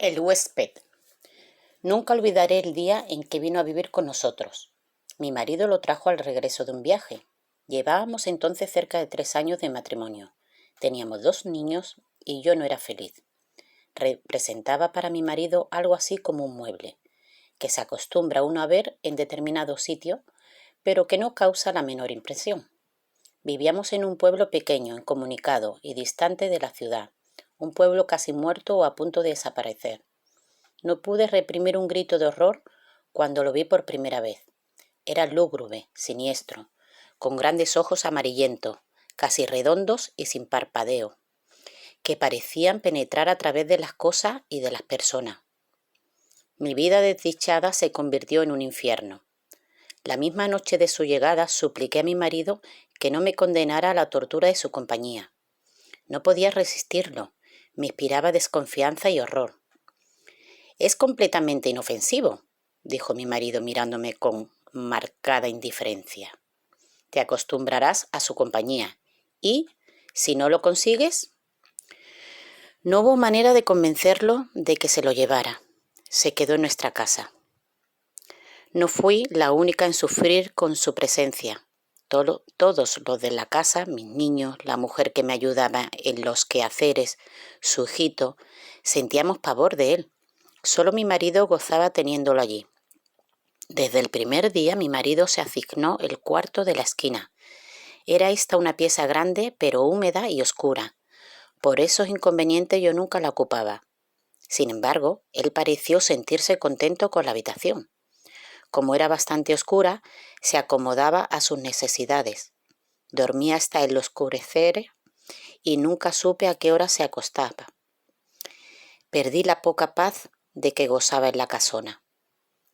El huésped. Nunca olvidaré el día en que vino a vivir con nosotros. Mi marido lo trajo al regreso de un viaje. Llevábamos entonces cerca de 3 años de matrimonio. Teníamos 2 niños y yo no era feliz. Representaba para mi marido algo así como un mueble, que se acostumbra uno a ver en determinado sitio, pero que no causa la menor impresión. Vivíamos en un pueblo pequeño, incomunicado y distante de la ciudad, un pueblo casi muerto o a punto de desaparecer. No pude reprimir un grito de horror cuando lo vi por primera vez. Era lúgubre, siniestro, con grandes ojos amarillentos, casi redondos y sin parpadeo, que parecían penetrar a través de las cosas y de las personas. Mi vida desdichada se convirtió en un infierno. La misma noche de su llegada supliqué a mi marido que no me condenara a la tortura de su compañía. No podía resistirlo, me inspiraba desconfianza y horror. «Es completamente inofensivo», dijo mi marido mirándome con marcada indiferencia. «Te acostumbrarás a su compañía y, si no lo consigues...». No hubo manera de convencerlo de que se lo llevara. Se quedó en nuestra casa. No fui la única en sufrir con su presencia. Todos los de la casa, mis niños, la mujer que me ayudaba en los quehaceres, su hijito, sentíamos pavor de él. Solo mi marido gozaba teniéndolo allí. Desde el primer día mi marido se asignó el cuarto de la esquina. Era esta una pieza grande, pero húmeda y oscura. Por esos inconvenientes yo nunca la ocupaba. Sin embargo, él pareció sentirse contento con la habitación. Como era bastante oscura, se acomodaba a sus necesidades. Dormía hasta el oscurecer y nunca supe a qué hora se acostaba. Perdí la poca paz de que gozaba en la casona.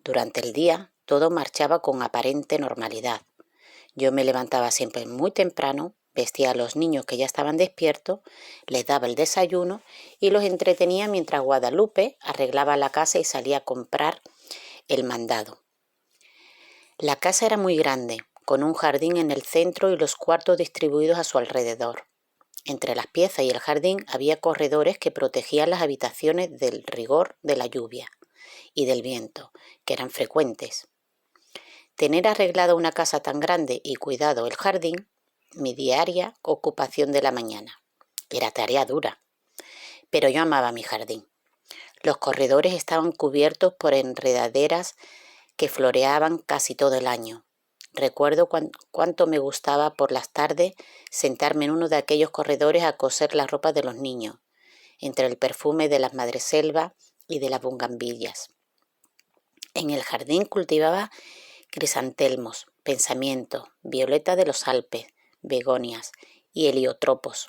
Durante el día todo marchaba con aparente normalidad. Yo me levantaba siempre muy temprano, vestía a los niños que ya estaban despiertos, les daba el desayuno y los entretenía mientras Guadalupe arreglaba la casa y salía a comprar el mandado. La casa era muy grande, con un jardín en el centro y los cuartos distribuidos a su alrededor. Entre las piezas y el jardín había corredores que protegían las habitaciones del rigor de la lluvia y del viento, que eran frecuentes. Tener arreglada una casa tan grande y cuidado el jardín, mi diaria ocupación de la mañana. Era tarea dura, pero yo amaba mi jardín. Los corredores estaban cubiertos por enredaderas que floreaban casi todo el año. Recuerdo cuánto me gustaba por las tardes sentarme en uno de aquellos corredores a coser la ropa de los niños, entre el perfume de las madreselvas y de las bugambillas. En el jardín cultivaba crisantelmos, pensamientos, violetas de los Alpes, begonias y heliotropos.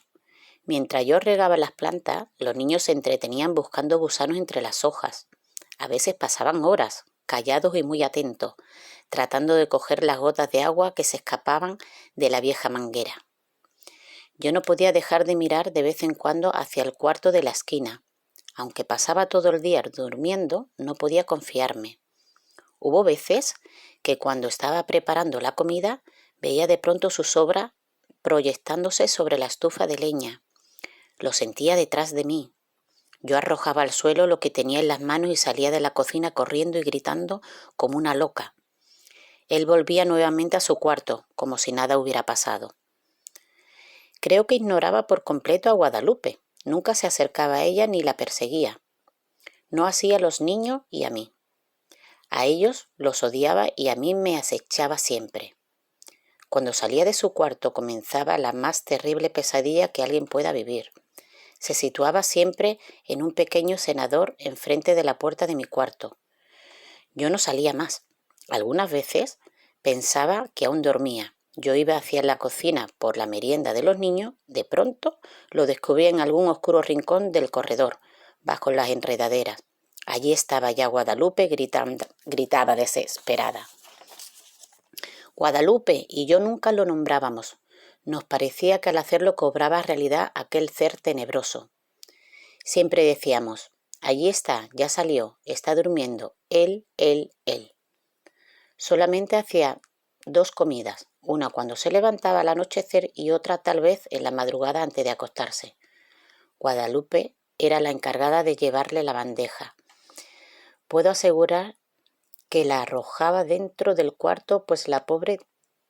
Mientras yo regaba las plantas, los niños se entretenían buscando gusanos entre las hojas. A veces pasaban horas, callados y muy atentos, tratando de coger las gotas de agua que se escapaban de la vieja manguera. Yo no podía dejar de mirar de vez en cuando hacia el cuarto de la esquina. Aunque pasaba todo el día durmiendo, no podía confiarme. Hubo veces que cuando estaba preparando la comida, veía de pronto su sombra proyectándose sobre la estufa de leña. Lo sentía detrás de mí. Yo arrojaba al suelo lo que tenía en las manos y salía de la cocina corriendo y gritando como una loca. Él volvía nuevamente a su cuarto, como si nada hubiera pasado. Creo que ignoraba por completo a Guadalupe. Nunca se acercaba a ella ni la perseguía. No así a los niños y a mí. A ellos los odiaba y a mí me acechaba siempre. Cuando salía de su cuarto comenzaba la más terrible pesadilla que alguien pueda vivir. Se situaba siempre en un pequeño cenador enfrente de la puerta de mi cuarto. Yo no salía más. Algunas veces pensaba que aún dormía. Yo iba hacia la cocina por la merienda de los niños. De pronto lo descubrí en algún oscuro rincón del corredor, bajo las enredaderas. Allí estaba ya Guadalupe gritaba desesperada. Guadalupe y yo nunca lo nombrábamos. Nos parecía que al hacerlo cobraba realidad aquel ser tenebroso. Siempre decíamos, allí está, ya salió, está durmiendo, él. Solamente hacía 2 comidas, una cuando se levantaba al anochecer y otra tal vez en la madrugada antes de acostarse. Guadalupe era la encargada de llevarle la bandeja. Puedo asegurar que la arrojaba dentro del cuarto, pues la pobre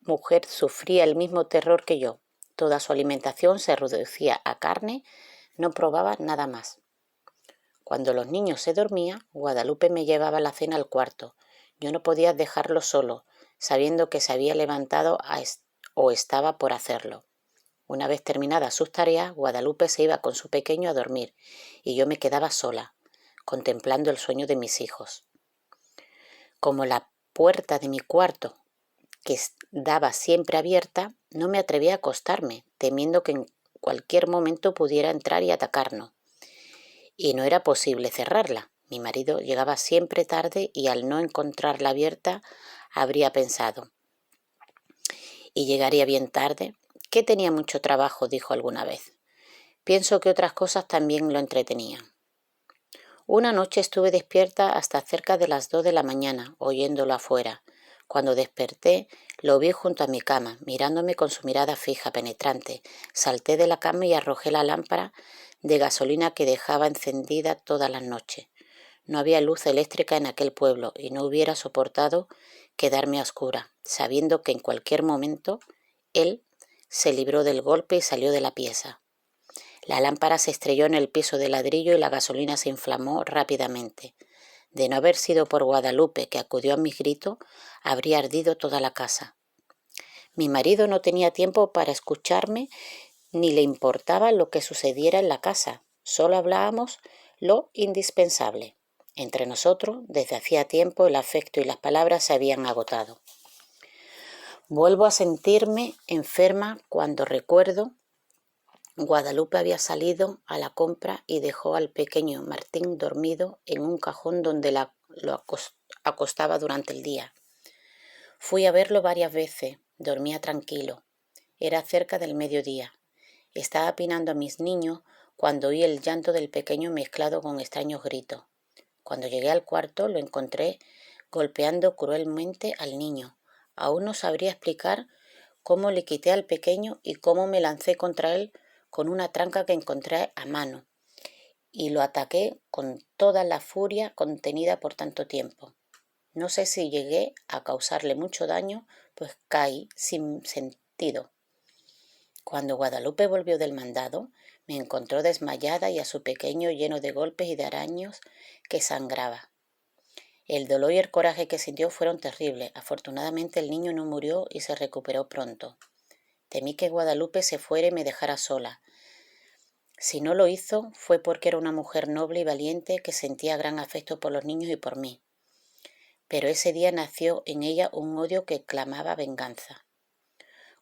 mujer sufría el mismo terror que yo. Toda su alimentación se reducía a carne, no probaba nada más. Cuando los niños se dormían, Guadalupe me llevaba la cena al cuarto. Yo no podía dejarlo solo, sabiendo que se había levantado o estaba por hacerlo. Una vez terminadas sus tareas, Guadalupe se iba con su pequeño a dormir y yo me quedaba sola, contemplando el sueño de mis hijos. Como la puerta de mi cuarto, que daba siempre abierta, no me atrevía a acostarme, temiendo que en cualquier momento pudiera entrar y atacarnos. Y no era posible cerrarla. Mi marido llegaba siempre tarde y al no encontrarla abierta, habría pensado: ¿y llegaría bien tarde? Que tenía mucho trabajo, dijo alguna vez. Pienso que otras cosas también lo entretenían. Una noche estuve despierta hasta cerca de las 2 de la mañana, oyéndolo afuera. Cuando desperté, lo vi junto a mi cama, mirándome con su mirada fija, penetrante. Salté de la cama y arrojé la lámpara de gasolina que dejaba encendida todas las noches. No había luz eléctrica en aquel pueblo y no hubiera soportado quedarme a oscuras, sabiendo que en cualquier momento él se libró del golpe y salió de la pieza. La lámpara se estrelló en el piso de ladrillo y la gasolina se inflamó rápidamente. De no haber sido por Guadalupe, que acudió a mis gritos, habría ardido toda la casa. Mi marido no tenía tiempo para escucharme ni le importaba lo que sucediera en la casa. Solo hablábamos lo indispensable. Entre nosotros, desde hacía tiempo, el afecto y las palabras se habían agotado. Vuelvo a sentirme enferma cuando recuerdo Guadalupe había salido a la compra y dejó al pequeño Martín dormido en un cajón donde lo acostaba durante el día. Fui a verlo varias veces, dormía tranquilo. Era cerca del mediodía. Estaba pinando a mis niños cuando oí el llanto del pequeño mezclado con extraños gritos. Cuando llegué al cuarto lo encontré golpeando cruelmente al niño. Aún no sabría explicar cómo le quité al pequeño y cómo me lancé contra él con una tranca que encontré a mano, y lo ataqué con toda la furia contenida por tanto tiempo. No sé si llegué a causarle mucho daño, pues caí sin sentido. Cuando Guadalupe volvió del mandado, me encontró desmayada y a su pequeño lleno de golpes y de araños que sangraba. El dolor y el coraje que sintió fueron terribles. Afortunadamente el niño no murió y se recuperó pronto. Temí que Guadalupe se fuera y me dejara sola. Si no lo hizo, fue porque era una mujer noble y valiente que sentía gran afecto por los niños y por mí. Pero ese día nació en ella un odio que clamaba venganza.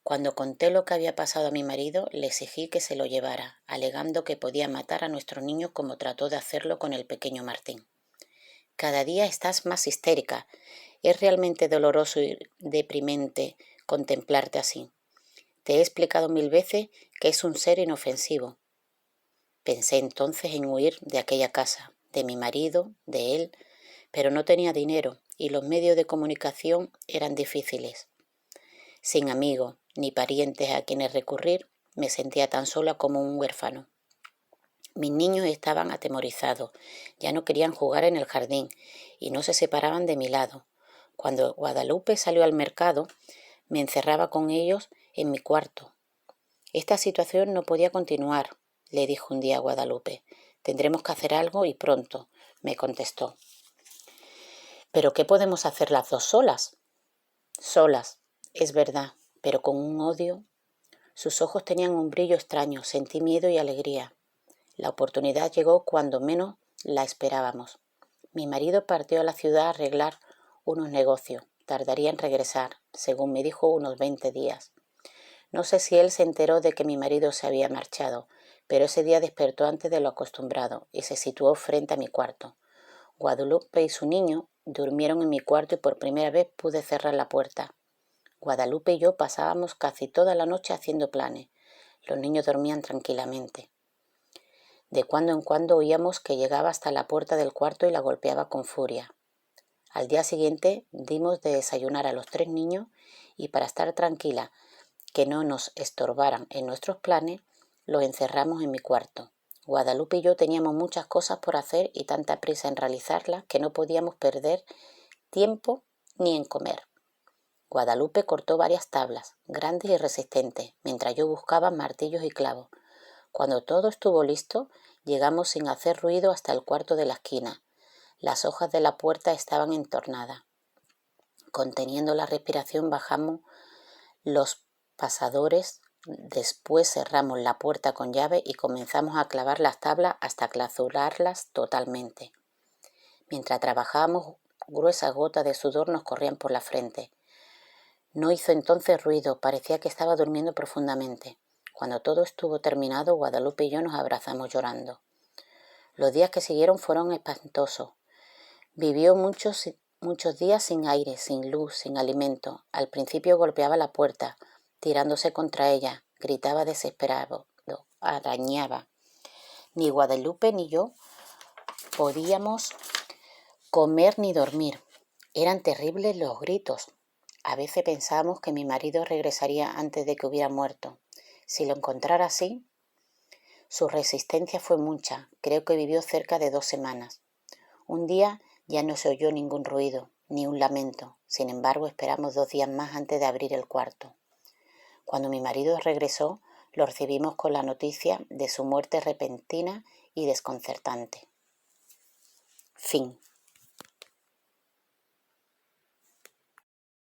Cuando conté lo que había pasado a mi marido, le exigí que se lo llevara, alegando que podía matar a nuestro niño como trató de hacerlo con el pequeño Martín. Cada día estás más histérica. Es realmente doloroso y deprimente contemplarte así. Te he explicado 1000 veces que es un ser inofensivo. Pensé entonces en huir de aquella casa, de mi marido, de él, pero no tenía dinero y los medios de comunicación eran difíciles. Sin amigos ni parientes a quienes recurrir, me sentía tan sola como un huérfano. Mis niños estaban atemorizados, ya no querían jugar en el jardín y no se separaban de mi lado. Cuando Guadalupe salió al mercado, me encerraba con ellos en mi cuarto. Esta situación no podía continuar, le dijo un día a Guadalupe. Tendremos que hacer algo y pronto, me contestó. ¿Pero qué podemos hacer las dos solas? Solas, es verdad, pero con un odio. Sus ojos tenían un brillo extraño, sentí miedo y alegría. La oportunidad llegó cuando menos la esperábamos. Mi marido partió a la ciudad a arreglar unos negocios. Tardaría en regresar, según me dijo, unos 20 días. No sé si él se enteró de que mi marido se había marchado, pero ese día despertó antes de lo acostumbrado y se situó frente a mi cuarto. Guadalupe y su niño durmieron en mi cuarto y por primera vez pude cerrar la puerta. Guadalupe y yo pasábamos casi toda la noche haciendo planes. Los niños dormían tranquilamente. De cuando en cuando oíamos que llegaba hasta la puerta del cuarto y la golpeaba con furia. Al día siguiente dimos de desayunar a los 3 niños y para estar tranquila, que no nos estorbaran en nuestros planes, los encerramos en mi cuarto. Guadalupe y yo teníamos muchas cosas por hacer y tanta prisa en realizarlas que no podíamos perder tiempo ni en comer. Guadalupe cortó varias tablas, grandes y resistentes, mientras yo buscaba martillos y clavos. Cuando todo estuvo listo, llegamos sin hacer ruido hasta el cuarto de la esquina. Las hojas de la puerta estaban entornadas. Conteniendo la respiración, bajamos los pasadores, después cerramos la puerta con llave y comenzamos a clavar las tablas hasta clausurarlas totalmente. Mientras trabajábamos, gruesas gotas de sudor nos corrían por la frente. No hizo entonces ruido, parecía que estaba durmiendo profundamente. Cuando todo estuvo terminado, Guadalupe y yo nos abrazamos llorando. Los días que siguieron fueron espantosos. Vivió muchos días sin aire, sin luz, sin alimento. Al principio golpeaba la puerta, tirándose contra ella, gritaba desesperado, arañaba. Ni Guadalupe ni yo podíamos comer ni dormir. Eran terribles los gritos. A veces pensábamos que mi marido regresaría antes de que hubiera muerto. Si lo encontrara así, su resistencia fue mucha. Creo que vivió cerca de 2 semanas. Un día ya no se oyó ningún ruido, ni un lamento. Sin embargo, esperamos 2 días más antes de abrir el cuarto. Cuando mi marido regresó, lo recibimos con la noticia de su muerte repentina y desconcertante. Fin.